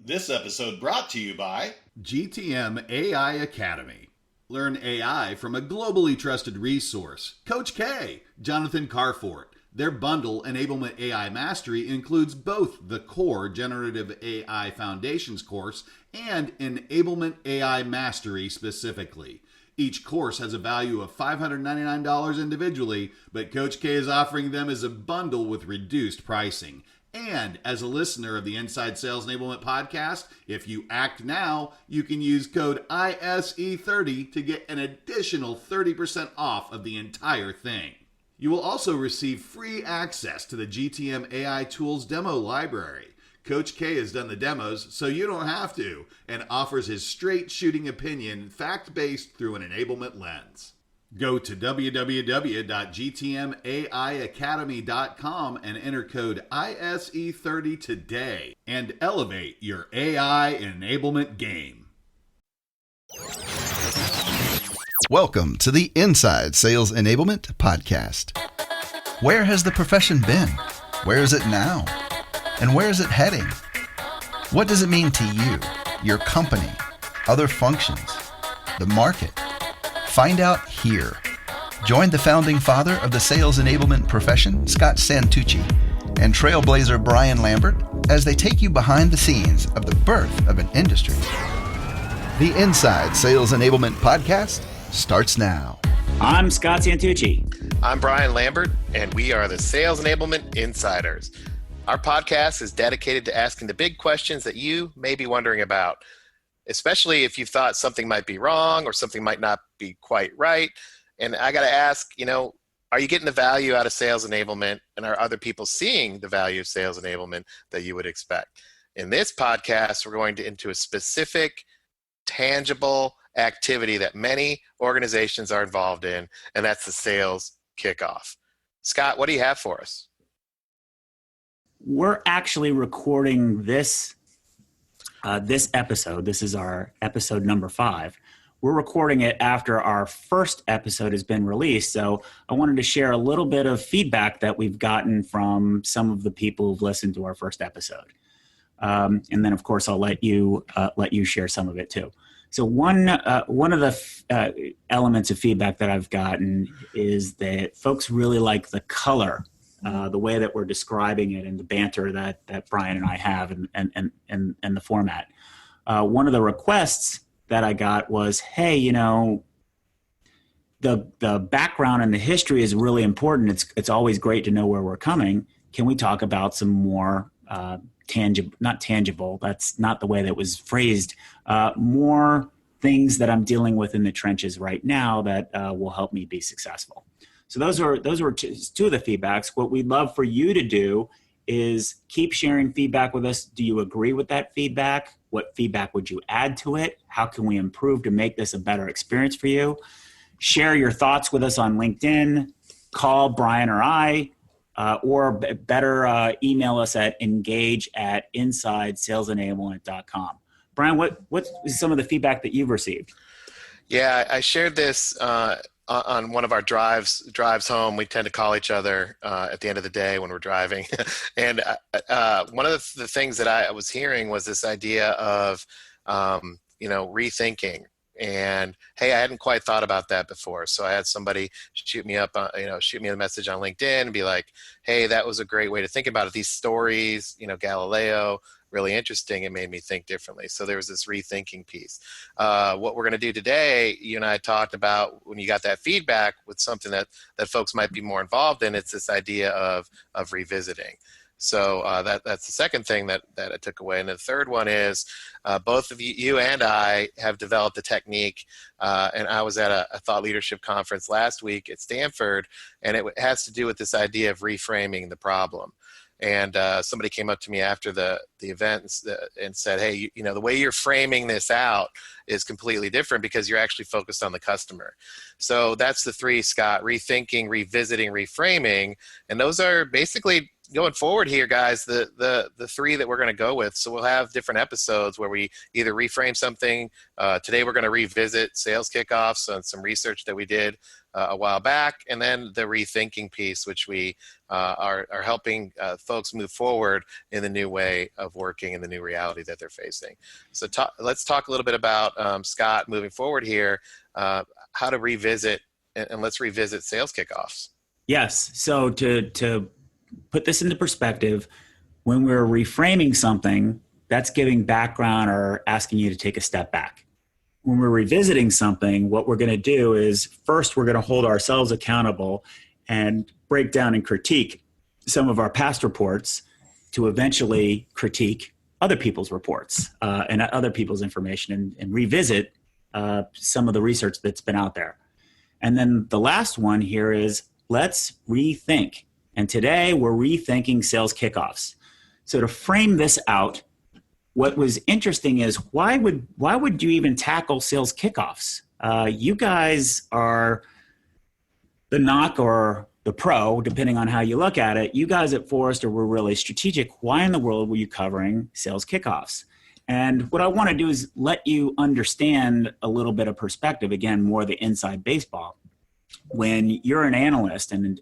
This episode brought to you by GTM AI Academy. Learn AI from a globally trusted resource. Coach K, Jonathan Carfort. Their bundle, Enablement AI Mastery, includes both the core Generative AI Foundations course and Enablement AI Mastery specifically. Each course has a value of $599 individually, but Coach K is offering them as a bundle with reduced pricing. And as a listener of the Inside Sales Enablement podcast, if you act now, you can use code ISE30 to get an additional 30% off of the entire thing. You will also receive free access to the GTM AI Tools demo library. Coach K has done the demos, so you don't have to, and offers his straight shooting opinion, fact-based through an enablement lens. Go to www.gtmaiacademy.com and enter code ISE30 today and elevate your AI enablement game. Welcome to the Inside Sales Enablement podcast. Where has the profession been? Where is it now? And where is it heading? What does it mean to you, your company, other functions, the market? Find out here. Join the founding father of the sales enablement profession, Scott Santucci, and trailblazer Brian Lambert as they take you behind the scenes of the birth of an industry. The Inside Sales Enablement podcast starts now. I'm Scott Santucci. I'm Brian Lambert, and we are the Sales Enablement Insiders. Our podcast is dedicated to asking the big questions that you may be wondering about, especially if you thought something might be wrong or something might not be quite right. And I got to ask, are you getting the value out of sales enablement, and are other people seeing the value of sales enablement that you would expect? In this podcast, we're going into a specific, tangible activity that many organizations are involved in, and that's the sales kickoff. Scott, what do you have for us? We're actually recording this episode. This is our episode number 5. We're recording it after our first episode has been released. So I wanted to share a little bit of feedback that we've gotten from some of the people who've listened to our first episode. And then, of course, I'll let you share some of it too. So one of the elements of feedback that I've gotten is that folks really like the color, the way that we're describing it, and the banter that Brian and I have, and the format. One of the requests that I got was, hey, the background and the history is really important. It's always great to know where we're coming. Can we talk about some more not tangible, that's not the way that was phrased, more things that I'm dealing with in the trenches right now that will help me be successful. So those were two of the feedbacks. What we'd love for you to do is keep sharing feedback with us. Do you agree with that feedback? What feedback would you add to it? How can we improve to make this a better experience for you? Share your thoughts with us on LinkedIn. Call Brian or I. Or better email us at engage@insideSalesEnablement.com. Brian, what's some of the feedback that you've received? Yeah, I shared this on one of our drives home. We tend to call each other at the end of the day when we're driving. And one of the things that I was hearing was this idea of, rethinking. And hey, I hadn't quite thought about that before. So I had somebody shoot me a message on LinkedIn and be like, hey, that was a great way to think about it. These stories, Galileo, really interesting. It made me think differently. So there was this rethinking piece. What we're going to do today, you and I talked about when you got that feedback with something that folks might be more involved in. It's this idea of revisiting. So that's the second thing that I took away. And the third one is both of you and I have developed a technique. And I was at a thought leadership conference last week at Stanford, and it has to do with this idea of reframing the problem. And somebody came up to me after the event and said, hey, the way you're framing this out is completely different because you're actually focused on the customer. So that's the three, Scott: rethinking, revisiting, reframing. And those are basically going forward here, guys, the three that we're going to go with. So we'll have different episodes where we either reframe something. Today we're going to revisit sales kickoffs and some research that we did a while back, and then the rethinking piece, which we are helping folks move forward in the new way of working in the new reality that they're facing. So let's talk a little bit about, Scott, moving forward here, how to revisit, and let's revisit sales kickoffs. Yes. So to put this into perspective, when we're reframing something, that's giving background or asking you to take a step back. When we're revisiting something, what we're going to do is first we're going to hold ourselves accountable and break down and critique some of our past reports to eventually critique other people's reports and other people's information and revisit some of the research that's been out there. And then the last one here is let's rethink. And today we're rethinking sales kickoffs. So to frame this out, what was interesting is why would you even tackle sales kickoffs? You guys are the knock or the pro, depending on how you look at it. You guys at Forrester were really strategic. Why in the world were you covering sales kickoffs? And what I want to do is let you understand a little bit of perspective, again, more the inside baseball. When you're an analyst, and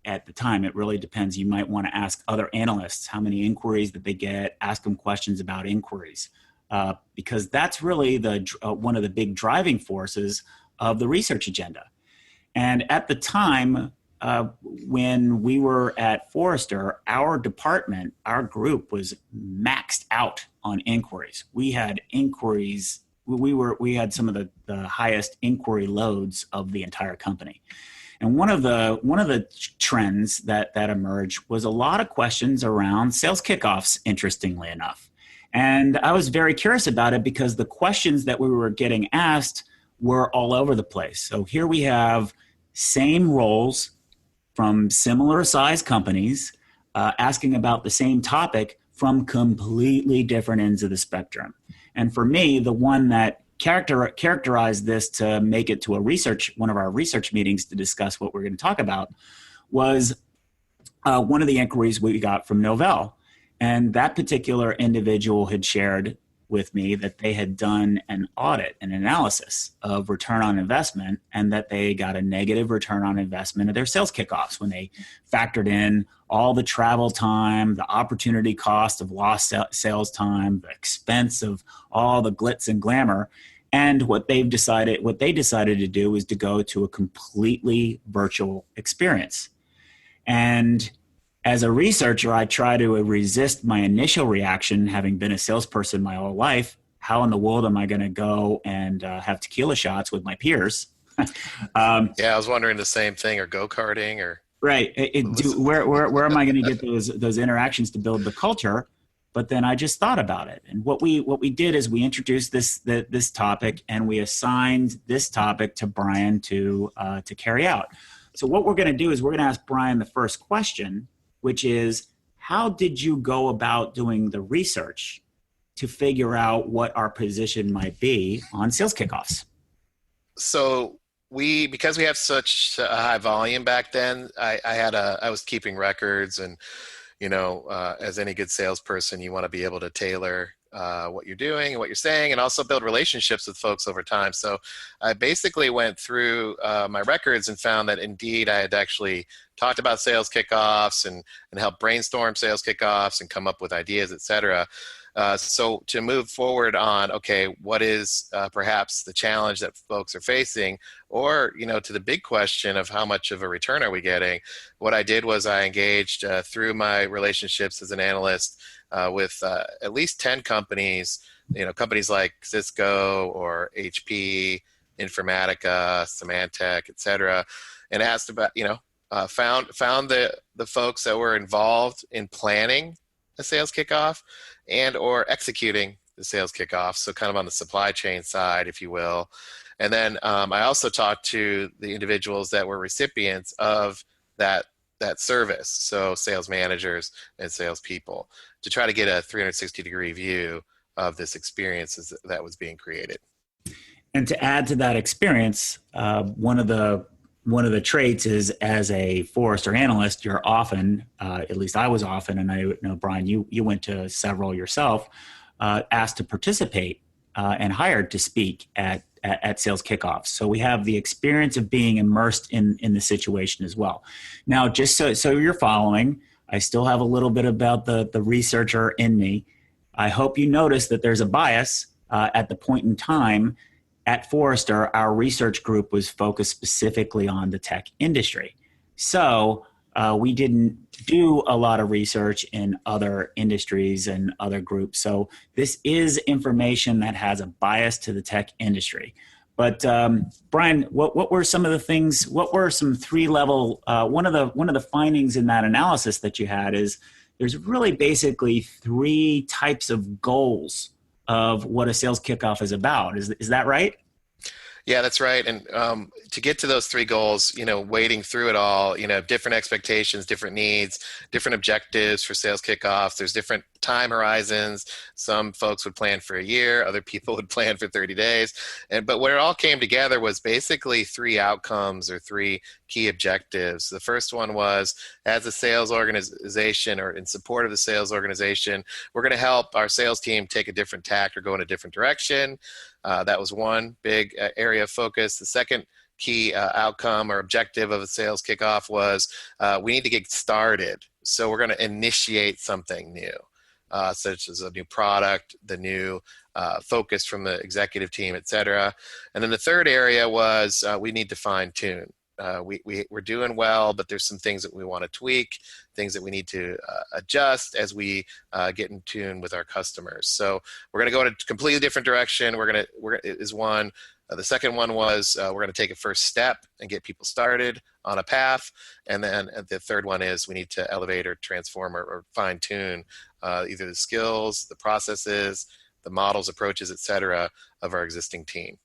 at the time, it really depends. You might want to ask other analysts how many inquiries that they get, ask them questions about inquiries, because that's really one of the big driving forces of the research agenda. And at the time, when we were at Forrester, our department, our group was maxed out on inquiries. We had inquiries. We had some of the highest inquiry loads of the entire company. And one of the trends that emerged was a lot of questions around sales kickoffs, interestingly enough. And I was very curious about it because the questions that we were getting asked were all over the place. So here we have same roles from similar size companies asking about the same topic from completely different ends of the spectrum. And for me, the one that characterized this to make it to one of our research meetings to discuss what we're going to talk about was one of the inquiries we got from Novell. And that particular individual had shared with me that they had done an audit, an analysis of return on investment, and that they got a negative return on investment of their sales kickoffs when they factored in all the travel time, the opportunity cost of lost sales time, the expense of all the glitz and glamour. And what they decided to do was to go to a completely virtual experience. And as a researcher, I try to resist my initial reaction, having been a salesperson my whole life. How in the world am I going to go and have tequila shots with my peers? Yeah, I was wondering the same thing, or go-karting, or right. Where am I going to get those interactions to build the culture? But then I just thought about it, and what we did is we introduced this topic, and we assigned this topic to Brian to carry out. So what we're going to do is we're going to ask Brian the first question, which is, how did you go about doing the research to figure out what our position might be on sales kickoffs? So because we have such a high volume back then, I was keeping records, and as any good salesperson, you want to be able to tailor what you're doing and what you're saying, and also build relationships with folks over time. So I basically went through my records and found that indeed I had actually talked about sales kickoffs and helped brainstorm sales kickoffs and come up with ideas, et cetera. So to move forward on, okay, what is perhaps the challenge that folks are facing, or, to the big question of how much of a return are we getting, what I did was I engaged through my relationships as an analyst with at least 10 companies, companies like Cisco or HP, Informatica, Symantec, et cetera, and asked about, found the folks that were involved in planning a sales kickoff and or executing the sales kickoff, so kind of on the supply chain side, if you will. And then I also talked to the individuals that were recipients of that service, so sales managers and salespeople, to try to get a 360-degree view of this experience that was being created. And to add to that experience, one of the one of the traits is, as a Forrester analyst, you're often, at least I was often, and I know, Brian, you went to several yourself, asked to participate and hired to speak at sales kickoffs. So we have the experience of being immersed in the situation as well. Now, just so you're following, I still have a little bit about the researcher in me. I hope you notice that there's a bias at the point in time. At Forrester, our research group was focused specifically on the tech industry. So we didn't do a lot of research in other industries and other groups. So this is information that has a bias to the tech industry. But Brian, what were some of the things? What were some three-level? One of the findings in that analysis that you had is there's really basically three types of goals of what a sales kickoff is about. Is that right? Yeah, that's right. And to get to those three goals, wading through it all, different expectations, different needs, different objectives for sales kickoffs. There's different time horizons. Some folks would plan for a year, other people would plan for 30 days. But where it all came together was basically three outcomes or three key objectives. The first one was, as a sales organization or in support of the sales organization, we're going to help our sales team take a different tack or go in a different direction. That was one big area of focus. The second key outcome or objective of a sales kickoff was we need to get started. So we're going to initiate something new, such as a new product, the new focus from the executive team, et cetera. And then the third area was we need to fine tune. We're doing well, but there's some things that we want to tweak, things that we need to adjust as we get in tune with our customers. So we're going to go in a completely different direction. Is one. The second one was we're going to take a first step and get people started on a path. And then the third one is we need to elevate or transform or fine tune either the skills, the processes, the models, approaches, et cetera, of our existing team.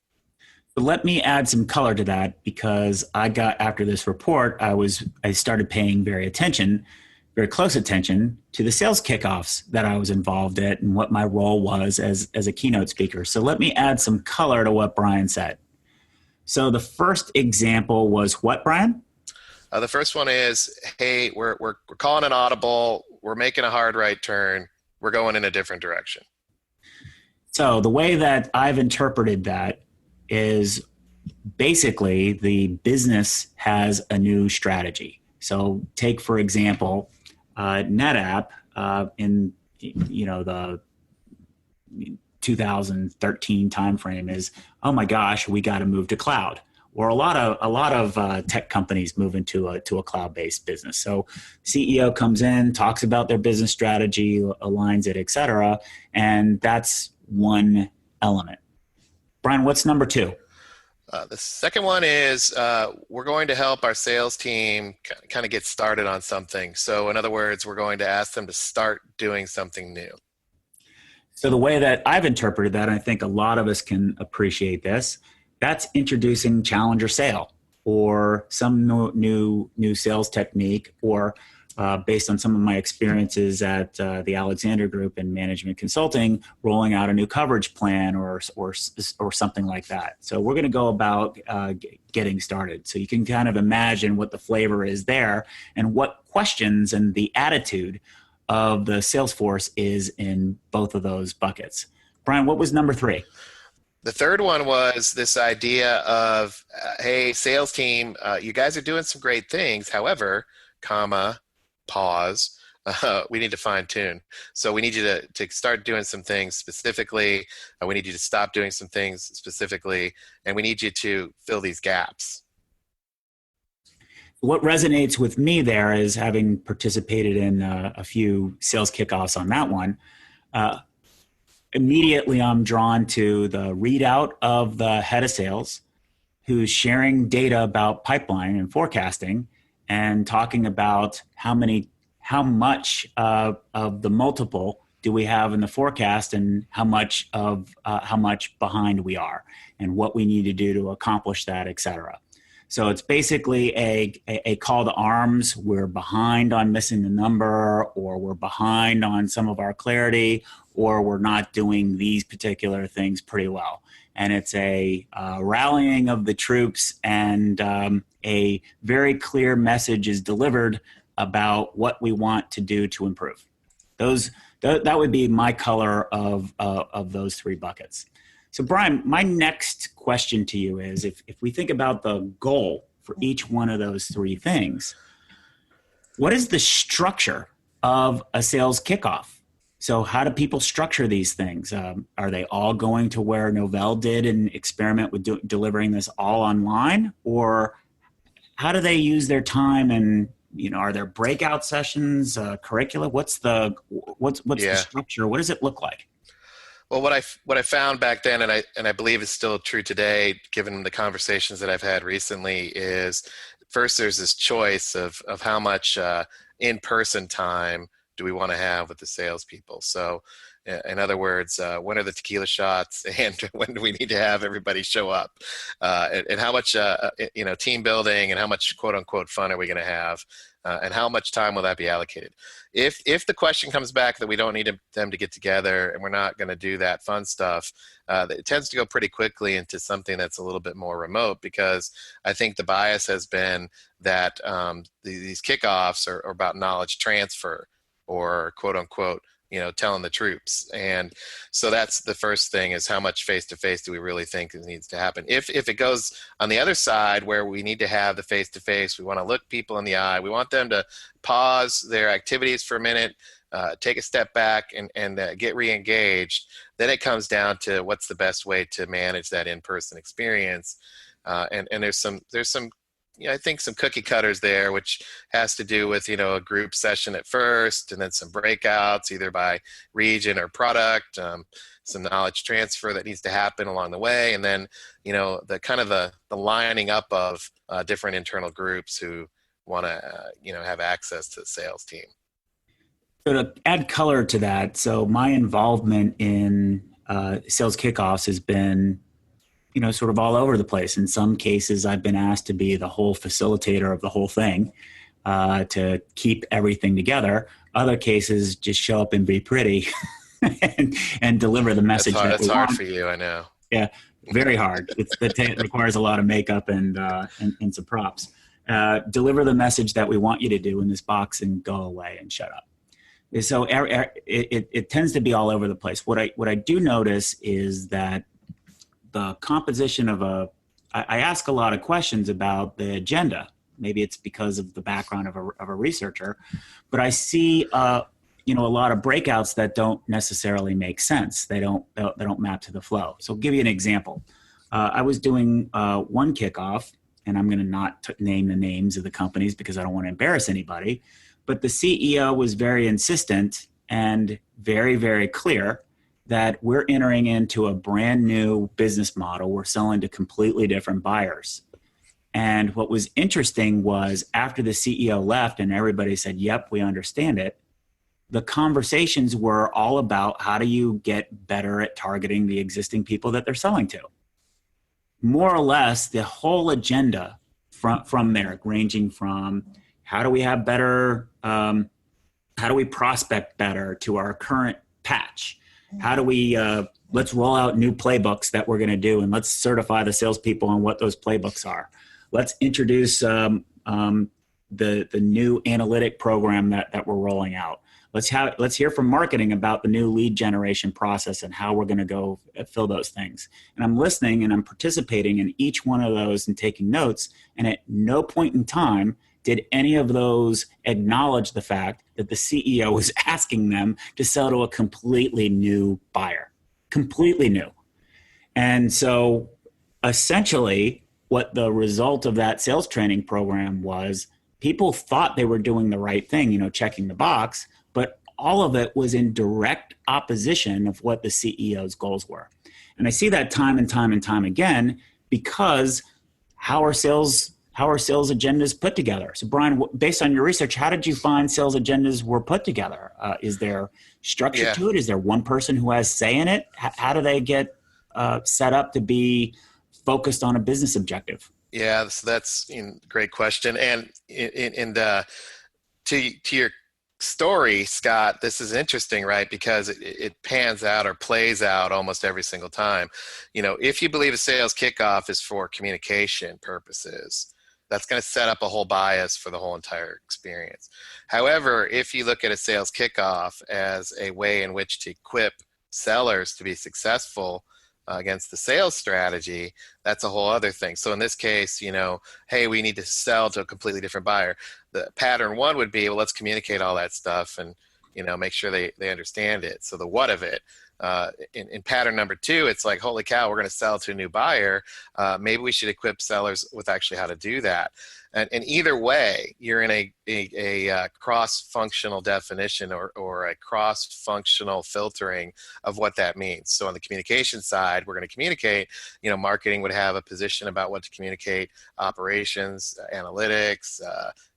But let me add some color to that, because after this report, I started paying very close attention to the sales kickoffs that I was involved in and what my role was as a keynote speaker. So let me add some color to what Brian said. So the first example was what, Brian? The first one is, hey, we're calling an audible. We're making a hard right turn. We're going in a different direction. So the way that I've interpreted that is basically the business has a new strategy. So take, for example, NetApp in the 2013 timeframe is, oh my gosh, we got to move to cloud. Or a lot of tech companies move into a cloud-based business. So CEO comes in, talks about their business strategy, aligns it, et cetera, and that's one element. Brian, what's number two? The second one is we're going to help our sales team kind of get started on something. So in other words, we're going to ask them to start doing something new. So the way that I've interpreted that, I think a lot of us can appreciate this, that's introducing challenger sale or some new sales technique, or based on some of my experiences at the Alexander Group in management consulting, rolling out a new coverage plan or something like that. So we're going to go about getting started. So you can kind of imagine what the flavor is there and what questions and the attitude of the sales force is in both of those buckets. Brian, what was number three? The third one was this idea of, hey, sales team, you guys are doing some great things. However, pause, we need to fine tune. So we need you to start doing some things specifically. We need you to stop doing some things specifically. And we need you to fill these gaps. What resonates with me there is, having participated in a few sales kickoffs on that one, immediately I'm drawn to the readout of the head of sales who's sharing data about pipeline and forecasting and talking about how much of the multiple do we have in the forecast and how much behind we are and what we need to do to accomplish that, et cetera. So it's basically a call to arms. We're behind on missing the number, or we're behind on some of our clarity, or we're not doing these particular things pretty well. And it's a rallying of the troops, and a very clear message is delivered about what we want to do to improve. That would be my color of those three buckets. So Brian, my next question to you is, if we think about the goal for each one of those three things, what is the structure of a sales kickoff? So how do people structure these things? Are they all going to where Novell did and experiment with delivering this all online? Or how do they use their time? And are there breakout sessions, curricula? What's the structure? What does it look like? Well, what I found back then, and I believe is still true today, given the conversations that I've had recently, is first there's this choice of how much in-person time do we want to have with the salespeople. So, in other words, when are the tequila shots, and when do we need to have everybody show up, and how much team building and how much quote unquote fun are we going to have, and how much time will that be allocated? If the question comes back that we don't need them to get together and we're not going to do that fun stuff, it tends to go pretty quickly into something that's a little bit more remote, because I think the bias has been that these kickoffs are about knowledge transfer, or quote unquote, telling the troops. And so that's the first thing, is how much face-to-face do we really think needs to happen? If it goes on the other side, where we need to have the face-to-face, we want to look people in the eye, we want them to pause their activities for a minute, take a step back and get re-engaged, then it comes down to what's the best way to manage that in-person experience. And there's some I think some cookie cutters there, which has to do with, a group session at first, and then some breakouts either by region or product, some knowledge transfer that needs to happen along the way. And then, the kind of the lining up of different internal groups who want to, have access to the sales team. So to add color to that, so my involvement in sales kickoffs has been sort of all over the place. In some cases, I've been asked to be the whole facilitator of the whole thing, to keep everything together. Other cases, just show up and be pretty and deliver the message. That's hard for you, I know. Yeah, very hard. It requires a lot of makeup and some props. Deliver the message that we want you to do in this box and go away and shut up. So it tends to be all over the place. What I do notice is that the composition of I ask a lot of questions about the agenda. Maybe it's because of the background of a researcher, but I see a lot of breakouts that don't necessarily make sense. They don't map to the flow. So I'll give you an example. I was doing one kickoff, and I'm going to not name the names of the companies because I don't want to embarrass anybody, but the CEO was very insistent and very, very clear that we're entering into a brand new business model. We're selling to completely different buyers. And what was interesting was, after the CEO left and everybody said, yep, we understand it, the conversations were all about how do you get better at targeting the existing people that they're selling to. More or less, the whole agenda from there, ranging from how do we have better, how do we prospect better to our current patch? How do we, let's roll out new playbooks that we're going to do, and let's certify the salespeople on what those playbooks are. Let's introduce the new analytic program that we're rolling out. Let's hear from marketing about the new lead generation process and how we're going to go fill those things. And I'm listening and I'm participating in each one of those and taking notes. And at no point in time did any of those acknowledge the fact that the CEO was asking them to sell to a completely new buyer, completely new. And so essentially what the result of that sales training program was, people thought they were doing the right thing, checking the box, but all of it was in direct opposition of what the CEO's goals were. And I see that time and time and time again, because how are sales agendas put together? So Brian, based on your research, how did you find sales agendas were put together? Is there structure to it? Is there one person who has say in it? How do they get set up to be focused on a business objective? Yeah, so that's a great question. And to your story, Scott, this is interesting, right? Because it pans out or plays out almost every single time. If you believe a sales kickoff is for communication purposes, that's going to set up a whole bias for the whole entire experience. However, if you look at a sales kickoff as a way in which to equip sellers to be successful against the sales strategy, that's a whole other thing. So in this case, hey, we need to sell to a completely different buyer. The pattern one would be, well, let's communicate all that stuff and, make sure they understand it. So the what of it. In pattern number two, it's like, holy cow, we're going to sell to a new buyer. Maybe we should equip sellers with actually how to do that. And either way, you're in a cross-functional definition or a cross-functional filtering of what that means. So on the communication side, we're going to communicate, marketing would have a position about what to communicate, operations, analytics,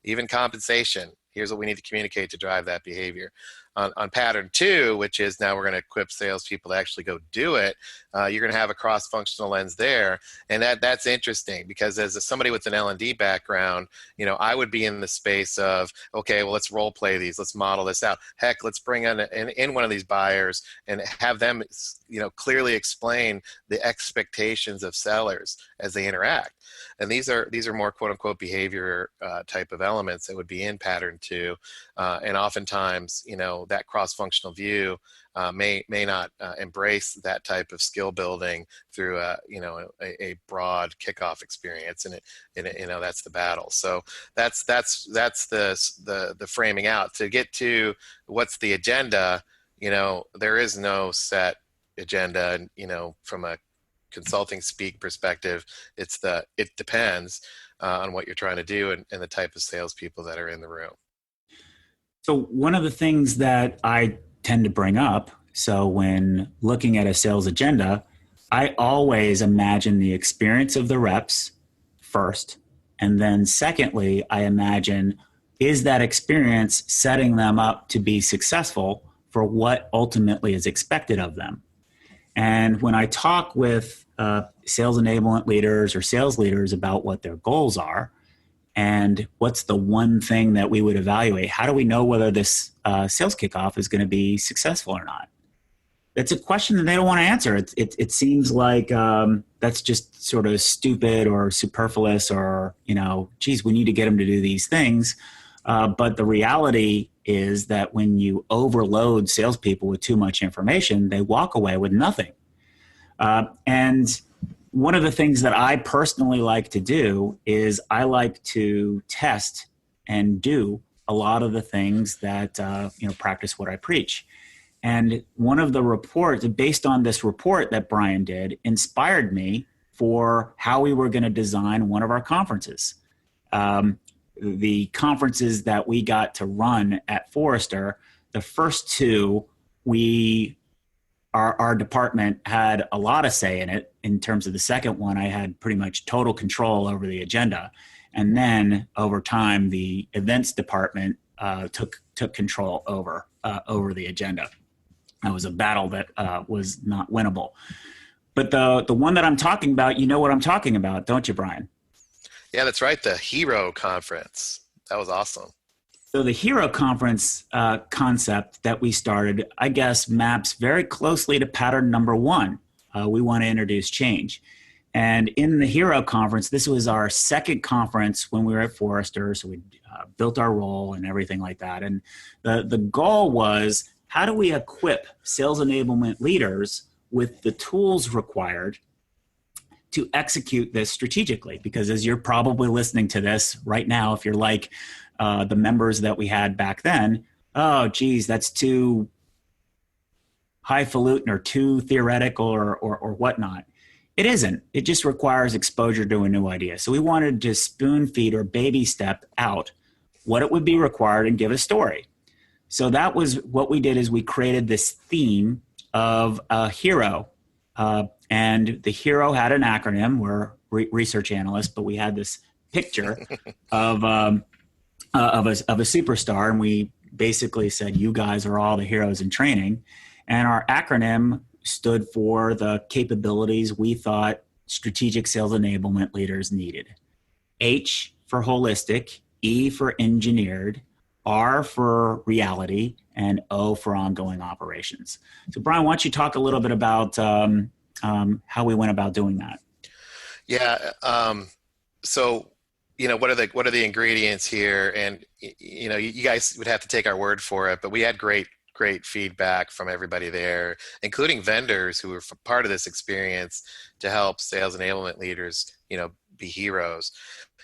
even compensation. Here's what we need to communicate to drive that behavior. On pattern two, which is now we're going to equip salespeople to actually go do it, you're going to have a cross-functional lens there. And that's interesting because as somebody with an L&D background, I would be in the space of, okay, well, let's role play these. Let's model this out. Heck, let's bring in one of these buyers and have them, clearly explain the expectations of sellers as they interact. And these are more quote unquote behavior type of elements that would be in pattern two. And oftentimes, that cross-functional view may not embrace that type of skill building through a broad kickoff experience, and that's the battle. So that's the framing out. To get to what's the agenda, there is no set agenda, from a consulting speak perspective. It depends on what you're trying to do and the type of salespeople that are in the room. So one of the things that I tend to bring up, so when looking at a sales agenda, I always imagine the experience of the reps first. And then secondly, I imagine, is that experience setting them up to be successful for what ultimately is expected of them? And when I talk with sales enablement leaders or sales leaders about what their goals are, and what's the one thing that we would evaluate? How do we know whether this sales kickoff is going to be successful or not? It's a question that they don't want to answer. It seems like that's just sort of stupid or superfluous or, geez, we need to get them to do these things. But the reality is that when you overload salespeople with too much information, they walk away with nothing. And one of the things that I personally like to do is I like to test and do a lot of the things that, practice what I preach. And one of the reports, based on this report that Brian did, inspired me for how we were going to design one of our conferences. The conferences that we got to run at Forrester, the first two, our department had a lot of say in it. In terms of the second one, I had pretty much total control over the agenda. And then over time, the events department took control over the agenda. It was a battle that was not winnable. But the one that I'm talking about, you know what I'm talking about, don't you, Brian? Yeah, that's right. The Hero Conference. That was awesome. So the Hero Conference concept that we started, I guess, maps very closely to pattern number one. We want to introduce change. And in the Hero Conference, this was our second conference when we were at Forrester. So we built our role and everything like that. And the goal was, how do we equip sales enablement leaders with the tools required to execute this strategically? Because as you're probably listening to this right now, if you're like the members that we had back then, oh, geez, that's too highfalutin or too theoretical or whatnot. It isn't. It just requires exposure to a new idea. So we wanted to spoon feed or baby step out what it would be required and give a story. So that was what we did, is we created this theme of a hero. And the hero had an acronym. We're research analysts, but we had this picture of a superstar. And we basically said, you guys are all the heroes in training. And our acronym stood for the capabilities we thought strategic sales enablement leaders needed. H for holistic, E for engineered, R for reality, and O for ongoing operations. So Brian, why don't you talk a little bit about how we went about doing that? Yeah. So, what are the ingredients here? And, you guys would have to take our word for it, but we had great feedback from everybody there, including vendors who were part of this experience to help sales enablement leaders, be heroes.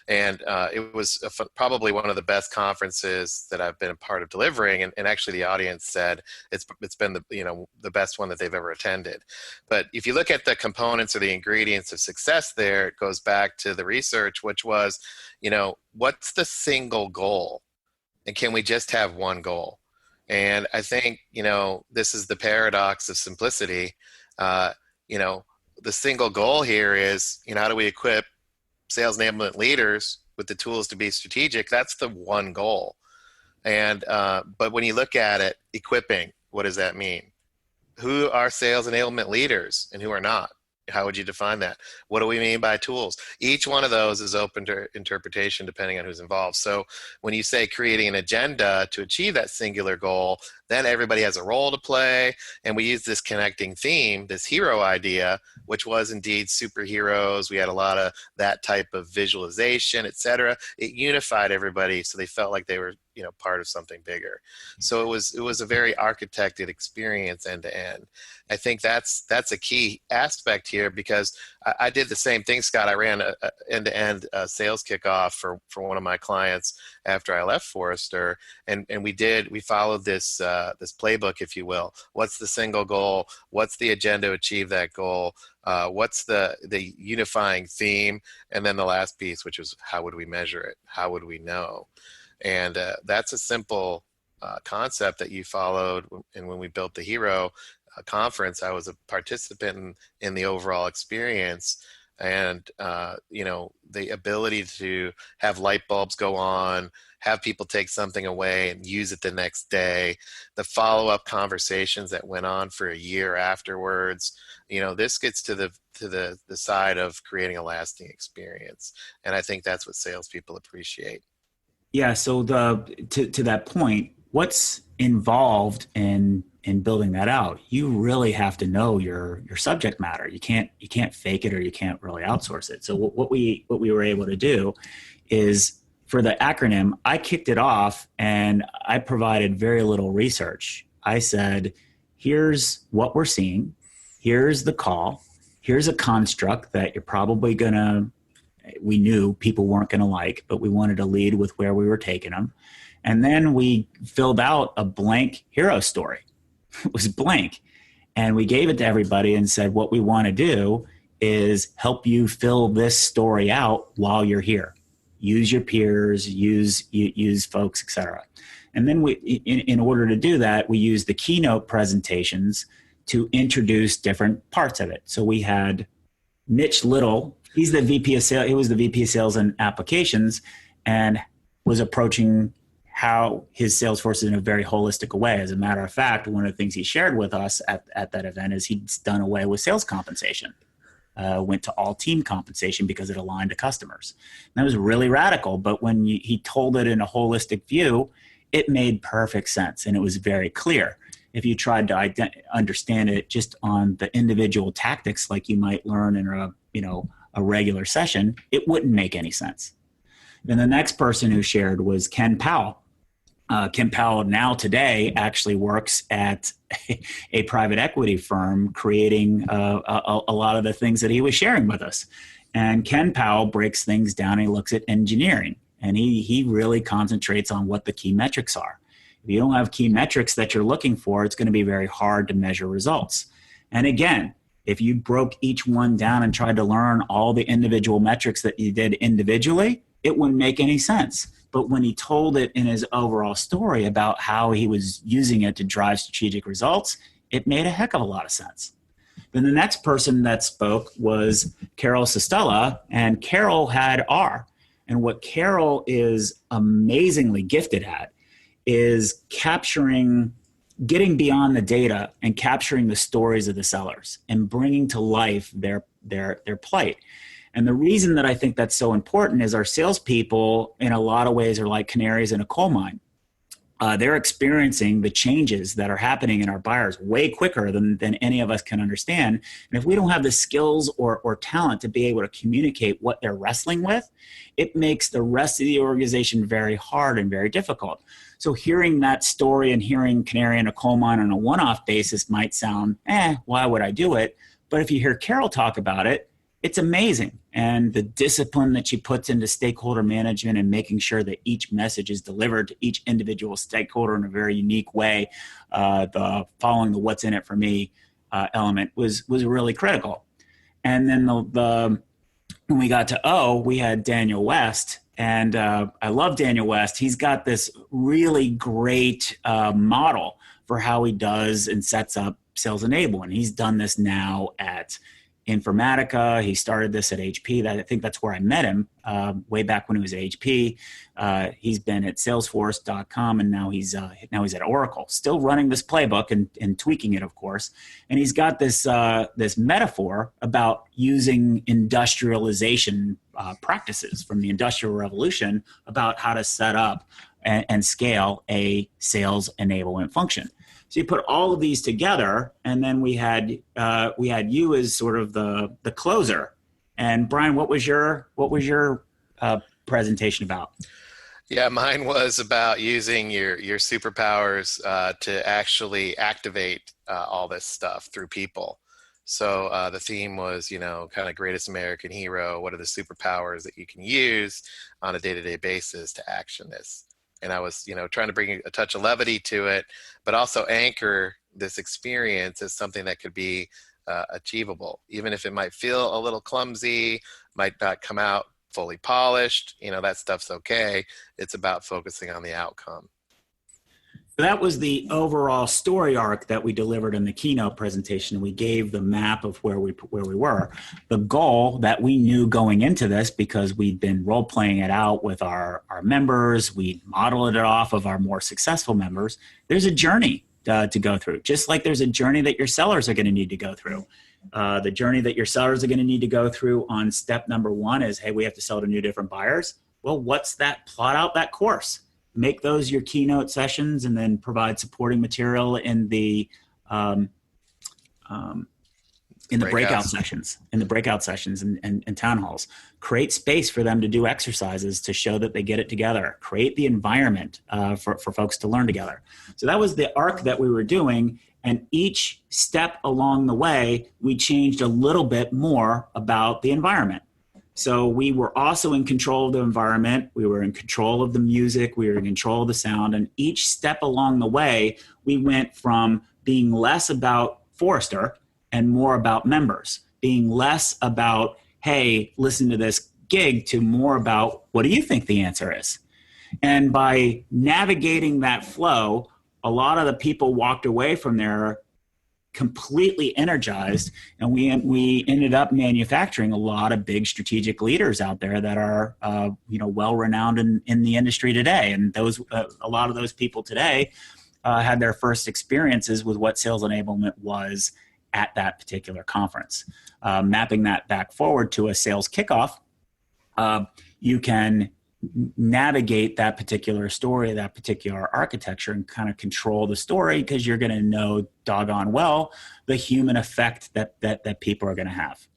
And it was probably one of the best conferences that I've been a part of delivering. And actually the audience said it's been the best one that they've ever attended. But if you look at the components or the ingredients of success there, it goes back to the research, which was, what's the single goal? And can we just have one goal? And I think, this is the paradox of simplicity. The single goal here is, how do we equip sales enablement leaders with the tools to be strategic? That's the one goal. And but when you look at it, equipping, what does that mean? Who are sales enablement leaders and who are not? How would you define that? What do we mean by tools? Each one of those is open to interpretation depending on who's involved. So when you say creating an agenda to achieve that singular goal, then everybody has a role to play. And we use this connecting theme, this hero idea, which was indeed superheroes. We had a lot of that type of visualization, et cetera. It unified everybody so they felt like they were, part of something bigger. So it was a very architected experience end to end. I think that's a key aspect here, because I did the same thing, Scott. I ran a end-to-end sales kickoff for one of my clients after I left Forrester, and we followed this this playbook, if you will. What's the single goal? What's the agenda to achieve that goal? What's the unifying theme? And then the last piece, which was how would we measure it? How would we know? And that's a simple concept that you followed. And when we built the Hero conference, I was a participant in the overall experience. And, the ability to have light bulbs go on, have people take something away and use it the next day, the follow-up conversations that went on for a year afterwards, this gets to the side of creating a lasting experience. And I think that's what salespeople appreciate. Yeah. So to that point, what's involved in building that out? You really have to know your subject matter. You can't fake it, or you can't really outsource it. So what we were able to do is, for the acronym, I kicked it off and I provided very little research. I said, here's what we're seeing. Here's the call. Here's a construct that you're probably we knew people weren't going to like, but we wanted to lead with where we were taking them. And then we filled out a blank hero story. It was blank. And we gave it to everybody and said, what we want to do is help you fill this story out while you're here. Use your peers, use folks, et cetera. And then in order to do that, we used the keynote presentations to introduce different parts of it. So we had Mitch Little. He's the VP of sales. He was the VP of sales and applications, and was approaching how his sales force is in a very holistic way. As a matter of fact, one of the things he shared with us at that event is he's done away with sales compensation, went to all team compensation because it aligned to customers. And that was really radical, but when he told it in a holistic view, it made perfect sense, and it was very clear. If you tried to understand it just on the individual tactics like you might learn in a regular session, it wouldn't make any sense. Then the next person who shared was Ken Powell. Ken Powell now today actually works at a private equity firm, creating a lot of the things that he was sharing with us. And Ken Powell breaks things down. And he looks at engineering, and he really concentrates on what the key metrics are. If you don't have key metrics that you're looking for, it's going to be very hard to measure results. And again, if you broke each one down and tried to learn all the individual metrics that you did individually, it wouldn't make any sense. But when he told it in his overall story about how he was using it to drive strategic results, it made a heck of a lot of sense. Then the next person that spoke was Carol Sestella, and Carol had R. And what Carol is amazingly gifted at is getting beyond the data and capturing the stories of the sellers and bringing to life their plight. And the reason that I think that's so important is our salespeople, in a lot of ways, are like canaries in a coal mine. They're experiencing the changes that are happening in our buyers way quicker than any of us can understand. And if we don't have the skills or talent to be able to communicate what they're wrestling with, it makes the rest of the organization very hard and very difficult. So hearing that story and hearing canary in a coal mine on a one-off basis might sound, why would I do it? But if you hear Carol talk about it, it's amazing. And the discipline that she puts into stakeholder management and making sure that each message is delivered to each individual stakeholder in a very unique way, the following the what's in it for me element was really critical. And then when we got to O, we had Daniel West. And I love Daniel West. He's got this really great model for how he does and sets up sales enablement. He's done this now at Informatica. He started this at HP. I think that's where I met him way back when he was at HP. He's been at Salesforce.com, and now he's at Oracle, still running this playbook and tweaking it, of course. And he's got this metaphor about using industrialization practices from the Industrial Revolution about how to set up and scale a sales enablement function. So you put all of these together, and then we had you as sort of the closer. And Brian, what was your presentation about? Yeah, mine was about using your superpowers to actually activate all this stuff through people. So the theme was, kind of greatest American hero. What are the superpowers that you can use on a day-to-day basis to action this? And I was, trying to bring a touch of levity to it, but also anchor this experience as something that could be achievable, even if it might feel a little clumsy, might not come out fully polished. That stuff's okay. It's about focusing on the outcome. That was the overall story arc that we delivered in the keynote presentation. We gave the map of where we were. The goal that we knew going into this, because we'd been role-playing it out with our members, we modeled it off of our more successful members. There's a journey to go through, just like there's a journey that your sellers are going to need to go through. The journey that your sellers are going to need to go through on step number 1 is, hey, we have to sell to new different buyers. Well, what's that? Plot out that course. Make those your keynote sessions, and then provide supporting material in the breakout sessions, and town halls. Create space for them to do exercises to show that they get it together. Create the environment for folks to learn together. So that was the arc that we were doing. And each step along the way, we changed a little bit more about the environment. So we were also in control of the environment. We were in control of the music. We were in control of the sound. And each step along the way, we went from being less about Forrester and more about members, being less about, hey, listen to this gig, to more about, what do you think the answer is? And by navigating that flow, a lot of the people walked away from there completely energized, and we ended up manufacturing a lot of big strategic leaders out there that are well renowned in the industry today. And those a lot of those people today had their first experiences with what sales enablement was at that particular conference. Mapping that back forward to a sales kickoff, you can navigate that particular story, that particular architecture, and kind of control the story, because you're going to know doggone well the human effect that people are going to have.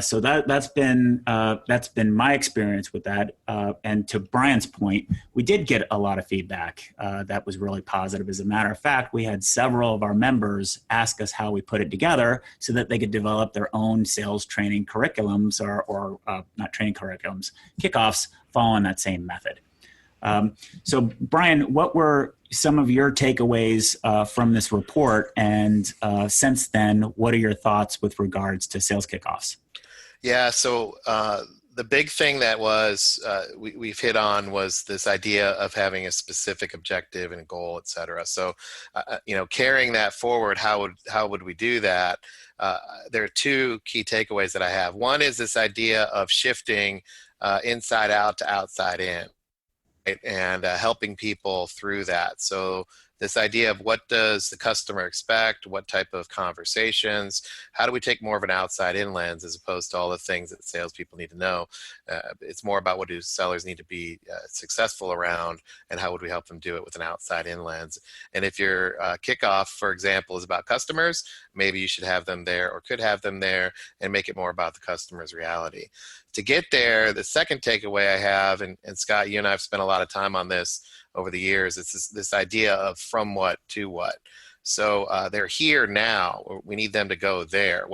So that's been my experience with that. And to Brian's point, we did get a lot of feedback that was really positive. As a matter of fact, we had several of our members ask us how we put it together so that they could develop their own sales training curriculums or not training curriculums, kickoffs following that same method. So Brian, what were some of your takeaways from this report? And since then, what are your thoughts with regards to sales kickoffs? Yeah, so the big thing that was we've hit on was this idea of having a specific objective and a goal, et cetera. So, carrying that forward, how would we do that? There are 2 key takeaways that I have. One is this idea of shifting inside out to outside in, right? And helping people through that. So this idea of what does the customer expect, what type of conversations, how do we take more of an outside in lens as opposed to all the things that salespeople need to know. It's more about what do sellers need to be successful around, and how would we help them do it with an outside in lens. And if your kickoff, for example, is about customers, maybe you should have them there, or could have them there, and make it more about the customer's reality. To get there, the second takeaway I have, and Scott, you and I have spent a lot of time on this over the years, it's this idea of from what to what. So they're here now. We need them to go there.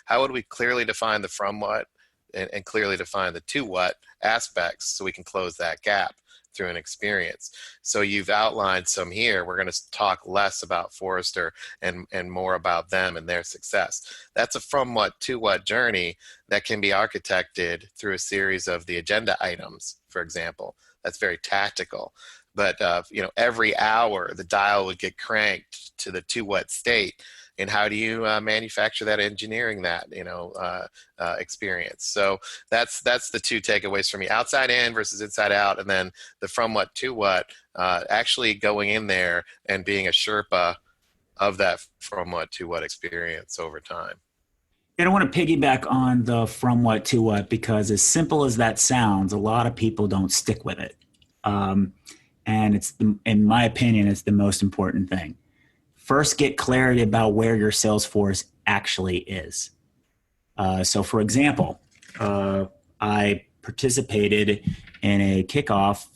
How would we clearly define the from what and clearly define the to what aspects so we can close that gap through an experience? So you've outlined some here. We're going to talk less about Forrester and more about them and their success. That's a from what to what journey that can be architected through a series of the agenda items, for example. That's very tactical. But every hour the dial would get cranked to the to what state. And how do you manufacture that, engineering that experience? So that's the two takeaways for me: outside in versus inside out, and then the from what to what, actually going in there and being a Sherpa of that from what to what experience over time. And I want to piggyback on the from what to what, because as simple as that sounds, a lot of people don't stick with it. And in my opinion, it's the most important thing. First, get clarity about where your sales force actually is. So for example, I participated in a kickoff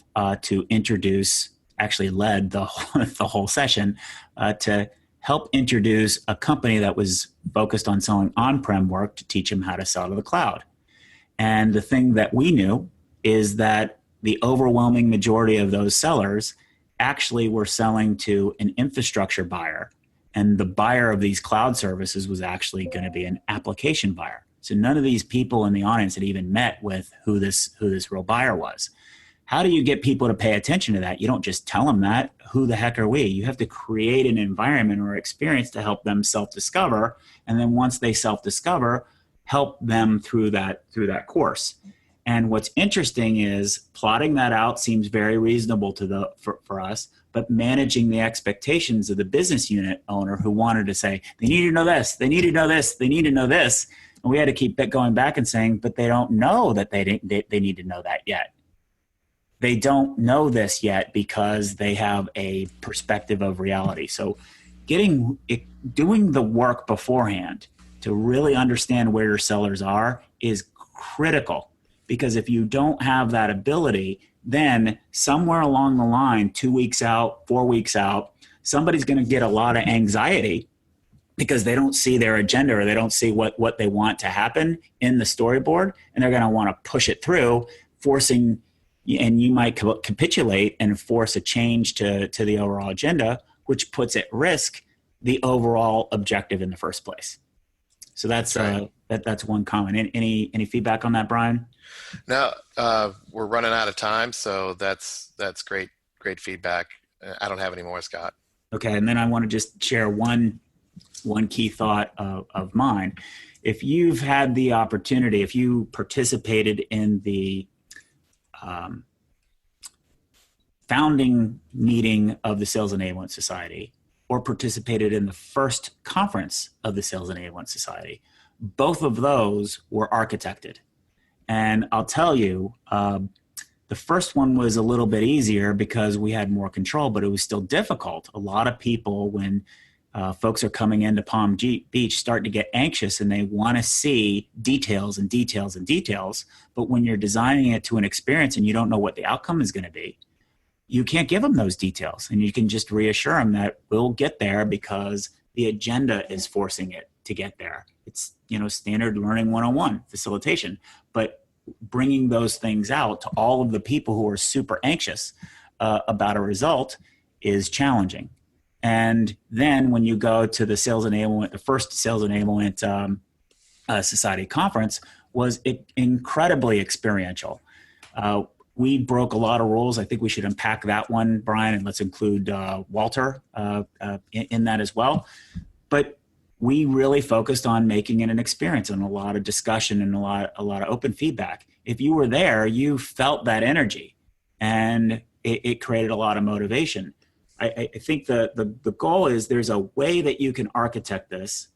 to introduce, actually led the whole session, to help introduce a company that was focused on selling on-prem work to teach them how to sell to the cloud. And the thing that we knew is that the overwhelming majority of those sellers actually were selling to an infrastructure buyer, and the buyer of these cloud services was actually going to be an application buyer. So none of these people in the audience had even met with who this real buyer was. How do you get people to pay attention to that? You don't just tell them that. Who the heck are we? You have to create an environment or experience to help them self-discover, and then once they self-discover, help them through that course. And what's interesting is plotting that out seems very reasonable for us, but managing the expectations of the business unit owner who wanted to say, they need to know this, they need to know this, they need to know this. And we had to keep going back and saying, but they don't know that they need to know that yet. They don't know this yet because they have a perspective of reality. So doing the work beforehand to really understand where your sellers are is critical. Because if you don't have that ability, then somewhere along the line, 2 weeks out, 4 weeks out, somebody's going to get a lot of anxiety because they don't see their agenda, or they don't see what they want to happen in the storyboard, and they're going to want to push it through, forcing, and you might capitulate and force a change to the overall agenda, which puts at risk the overall objective in the first place. So that's right. That's one comment. Any feedback on that, Brian? No, we're running out of time, so that's great feedback. I don't have any more, Scott. Okay, and then I want to just share one key thought of mine. If you've had the opportunity, if you participated in the founding meeting of the Sales Enablement Society, or participated in the first conference of the Sales Enablement Society, both of those were architected. And I'll tell you, the first one was a little bit easier because we had more control, but it was still difficult. A lot of people, when folks are coming into Palm Beach, start to get anxious and they want to see details and details and details. But when you're designing it to an experience and you don't know what the outcome is going to be, you can't give them those details. And you can just reassure them that we'll get there because the agenda is forcing it to get there. It's, standard learning 101 facilitation, but bringing those things out to all of the people who are super anxious about a result is challenging. And then when you go to the Sales Enablement, the first Sales Enablement Society conference was incredibly experiential. We broke a lot of rules. I think we should unpack that one, Brian, and let's include Walter in that as well. But we really focused on making it an experience and a lot of discussion and a lot of open feedback. If you were there, you felt that energy, and it created a lot of motivation. I think the goal is there's a way that you can architect this.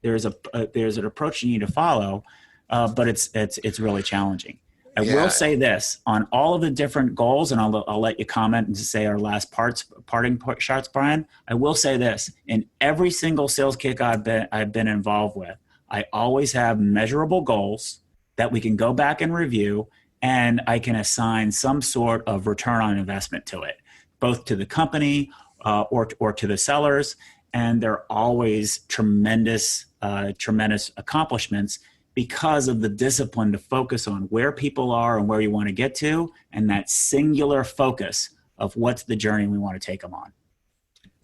There's an approach you need to follow, but it's really challenging. I will say this on all of the different goals, and I'll let you comment and say our last parting shots, Brian. I will say this: in every single sales kick I've been involved with, I always have measurable goals that we can go back and review, and I can assign some sort of return on investment to it, both to the company or to the sellers. And they're always tremendous accomplishments because of the discipline to focus on where people are and where you want to get to, and that singular focus of what's the journey we want to take them on.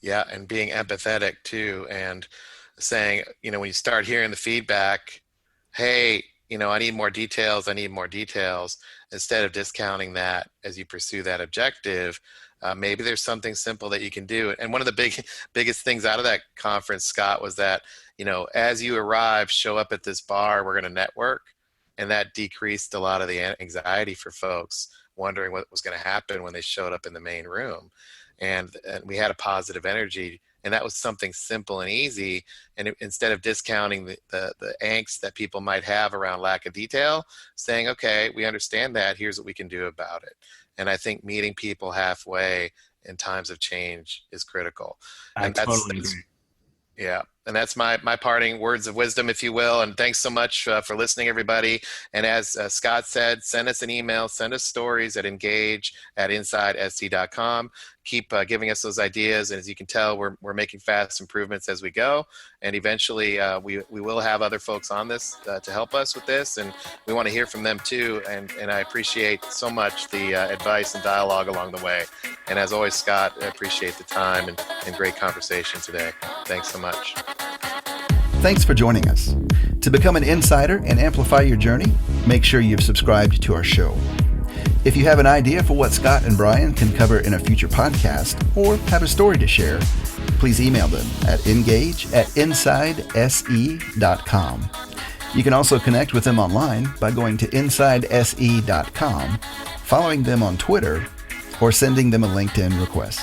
Yeah, and being empathetic too, and saying, when you start hearing the feedback, hey, I need more details, instead of discounting that as you pursue that objective, maybe there's something simple that you can do. And one of the biggest things out of that conference, Scott, was that, as you arrive, show up at this bar, we're going to network. And that decreased a lot of the anxiety for folks wondering what was going to happen when they showed up in the main room. And we had a positive energy. And that was something simple and easy. And instead of discounting the angst that people might have around lack of detail, saying, okay, we understand that, here's what we can do about it. And I think meeting people halfway in times of change is critical. I totally agree. Yeah. And that's my parting words of wisdom, if you will. And thanks so much for listening, everybody. And as Scott said, send us an email, send us stories at engage@insidesc.com. Keep giving us those ideas. And as you can tell, we're making fast improvements as we go. And eventually we will have other folks on this to help us with this. And we want to hear from them too. And I appreciate so much the advice and dialogue along the way. And as always, Scott, I appreciate the time and great conversation today. Thanks so much. Thanks for joining us. To become an insider and amplify your journey, make sure you've subscribed to our show. If you have an idea for what Scott and Brian can cover in a future podcast or have a story to share, please email them at engage@insidese.com. You can also connect with them online by going to insidese.com, following them on Twitter, or sending them a LinkedIn request.